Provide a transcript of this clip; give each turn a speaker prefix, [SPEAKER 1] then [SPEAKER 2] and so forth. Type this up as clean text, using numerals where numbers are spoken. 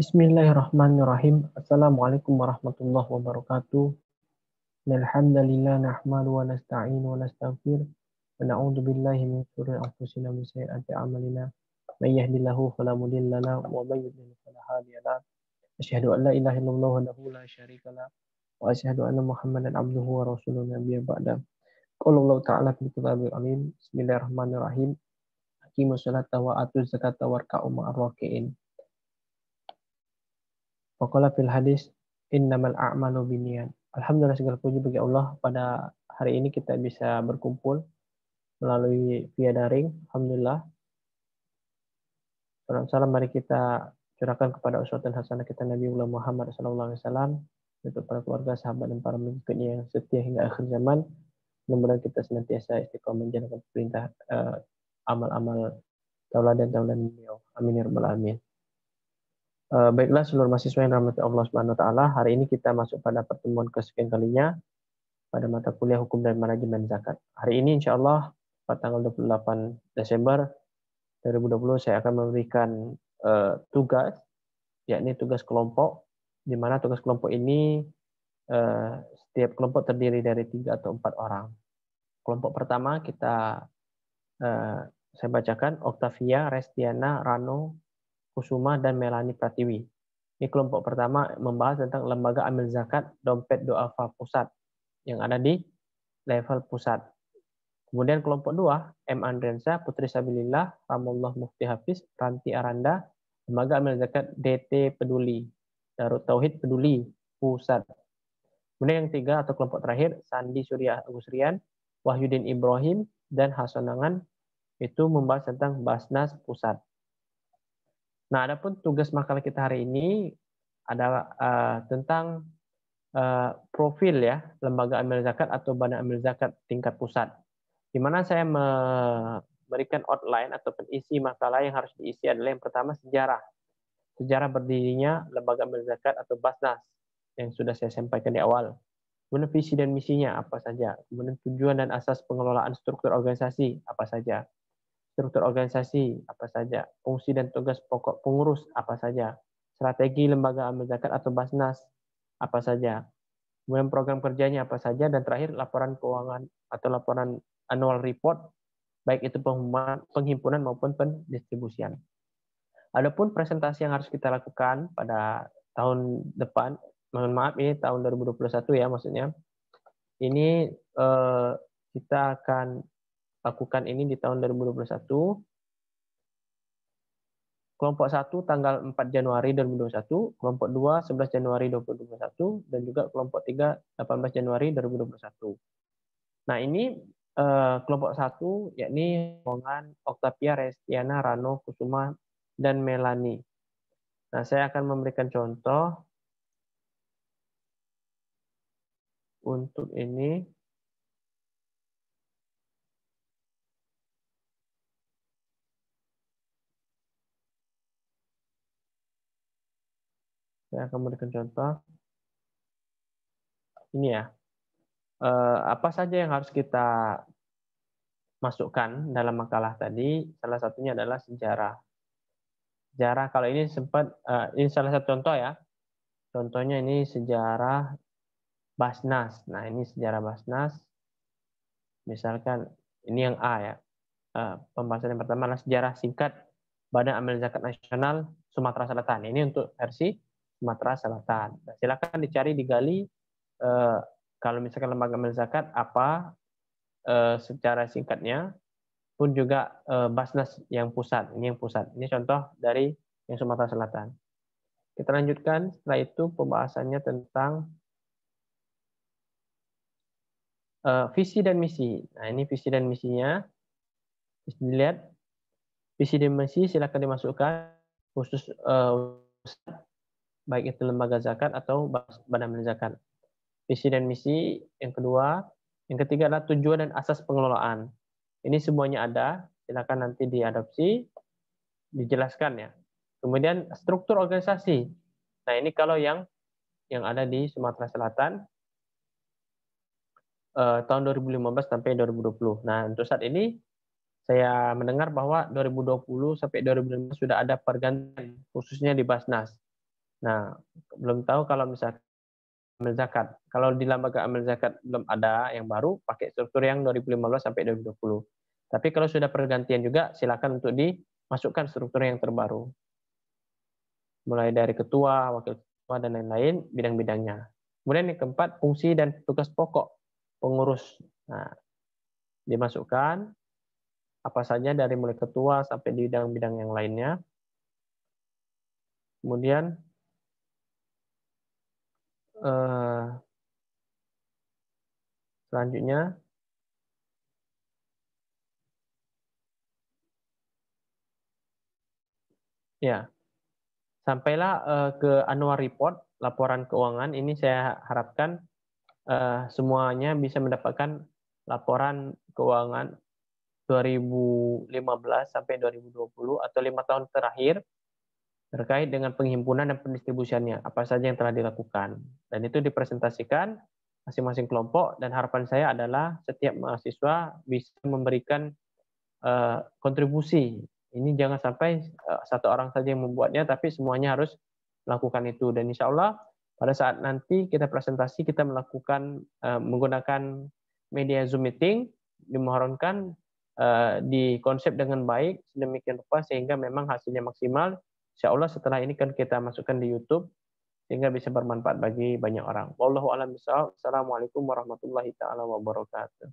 [SPEAKER 1] Bismillahirrahmanirrahim. Assalamualaikum warahmatullahi wabarakatuh. Alhamdulillah nahmadu wa nasta'inu wa nastaghfir wa na'udzu billahi min shururi anfusina wa min sayyiati a'malina. May yahdihillahu fala mudilla lahu wa may yudlil fala hadiya lahu. Asyhadu an la ilaha illallah wahdahu la syarika lahu wa asyhadu anna Muhammadan abduhu wa rasuluhu nabiyya ba'da. Qala Allah ta'ala fil kitabil amin. Bismillahirrahmanirrahim. Aqimus salata wa atuz zakata warka'u ma'ar raki'in. Waqala fil hadis innamal a'malu binniyat. Alhamdulillah segala puji bagi Allah, pada hari ini kita bisa berkumpul melalui via daring. Alhamdulillah. Salam mari kita curahkan kepada uswatun hasanah kita Nabi Muhammad SAW, untuk para keluarga, sahabat dan para pengikutnya yang setia hingga akhir zaman. Mudah-mudahan kita senantiasa istiqomah menjalankan perintah amal-amal tauladan beliau. Amin ya rabbal alamin. Baiklah seluruh mahasiswa yang dirahmati Allah Subhanahu wa taala, hari ini kita masuk pada pertemuan kesekian kalinya pada mata kuliah Hukum dan Manajemen Zakat. Hari ini insya Allah pada tanggal 28 Desember 2020 saya akan memberikan tugas, yakni tugas kelompok, di mana tugas kelompok ini setiap kelompok terdiri dari 3 atau 4 orang. Kelompok pertama saya bacakan Octavia, Restiana, Rano, Kusuma, dan Melani Pratiwi. Ini kelompok pertama membahas tentang lembaga amil zakat dompet duafa pusat yang ada di level pusat. Kemudian kelompok 2, M. Andriansa, Putri Sabilillah, Ramullah Mufti Hafiz, Ranti Aranda, lembaga amil zakat DT Peduli, Darut Tauhid Peduli pusat. Kemudian yang 3 atau kelompok terakhir, Sandi Surya Agusrian, Wahyudin Ibrahim, dan Hasanangan, itu membahas tentang Basnas pusat. Nah, adapun tugas makalah kita hari ini adalah tentang profil ya lembaga amil zakat atau badan amil zakat tingkat pusat, di mana saya memberikan outline atau isi makalah yang harus diisi adalah yang pertama sejarah berdirinya lembaga amil zakat atau Basnas yang sudah saya sampaikan di awal. Kemudian visi dan misinya apa saja, kemudian tujuan dan asas pengelolaan struktur organisasi apa saja, struktur organisasi apa saja, fungsi dan tugas pokok pengurus apa saja, strategi lembaga amil zakat atau Basnas apa saja, kemudian program kerjanya apa saja, dan terakhir laporan keuangan atau laporan annual report, baik itu penghimpunan maupun pendistribusian. Adapun presentasi yang harus kita lakukan pada tahun depan, mohon maaf ini tahun 2021 ya maksudnya, ini kita akan lakukan ini di tahun 2021. Kelompok 1 tanggal 4 Januari 2021, kelompok 2 11 Januari 2021, dan juga kelompok 3 18 Januari 2021. Nah, ini kelompok 1 yakni rombongan Octavia, Restiana, Rano, Kusuma, dan Melani. Nah, saya akan memberikan contoh untuk ini. Saya akan memberikan contoh. Ini ya. Apa saja yang harus kita masukkan dalam makalah tadi? Salah satunya adalah sejarah. Sejarah kalau ini sempat, ini salah satu contoh ya. Contohnya ini sejarah Basnas. Nah, ini sejarah Basnas. Misalkan ini yang A ya. Pembahasan yang pertama adalah sejarah singkat Badan Amil Zakat Nasional Sumatera Selatan. Ini untuk versi Sumatera Selatan. Nah, silakan dicari, digali. Kalau misalkan lembaga amil zakat apa secara singkatnya, pun juga Basnas yang pusat. Ini yang pusat. Ini contoh dari yang Sumatera Selatan. Kita lanjutkan. Setelah itu pembahasannya tentang visi dan misi. Nah, ini visi dan misinya. Bisa dilihat. Visi dan misi silakan dimasukkan, khusus baik itu lembaga zakat atau badan amil zakat. Visi dan misi yang kedua. Yang ketiga adalah tujuan dan asas pengelolaan. Ini semuanya ada. Silakan nanti diadopsi, dijelaskan ya. Kemudian struktur organisasi. Nah, ini kalau yang ada di Sumatera Selatan tahun 2015 sampai 2020. Nah, untuk saat ini saya mendengar bahwa 2020 sampai 2015 sudah ada pergantian khususnya di Basnas. Nah, belum tahu kalau misalkan amil zakat. Kalau di lembaga amil zakat belum ada yang baru, pakai struktur yang 2015 sampai 2020. Tapi kalau sudah pergantian juga, silakan untuk dimasukkan struktur yang terbaru. Mulai dari ketua, wakil ketua, dan lain-lain, bidang-bidangnya. Kemudian yang keempat, fungsi dan tugas pokok pengurus. Nah, dimasukkan apa saja dari mulai ketua sampai di bidang-bidang yang lainnya. Kemudian selanjutnya, ya, sampailah ke annual report, laporan keuangan. Ini saya harapkan semuanya bisa mendapatkan laporan keuangan 2015 sampai 2020 atau 5 tahun terakhir terkait dengan penghimpunan dan pendistribusiannya, apa saja yang telah dilakukan. Dan itu dipresentasikan masing-masing kelompok, dan harapan saya adalah setiap mahasiswa bisa memberikan kontribusi. Ini jangan sampai satu orang saja yang membuatnya, tapi semuanya harus melakukan itu. Dan insya Allah pada saat nanti kita presentasi, kita melakukan menggunakan media Zoom meeting, dimohonkan di konsep dengan baik, sedemikian rupa sehingga memang hasilnya maksimal. Insya Allah setelah ini kan kita masukkan di YouTube, sehingga bisa bermanfaat bagi banyak orang. Wallahu a'lam bishawab. Assalamualaikum warahmatullahi taala wabarakatuh.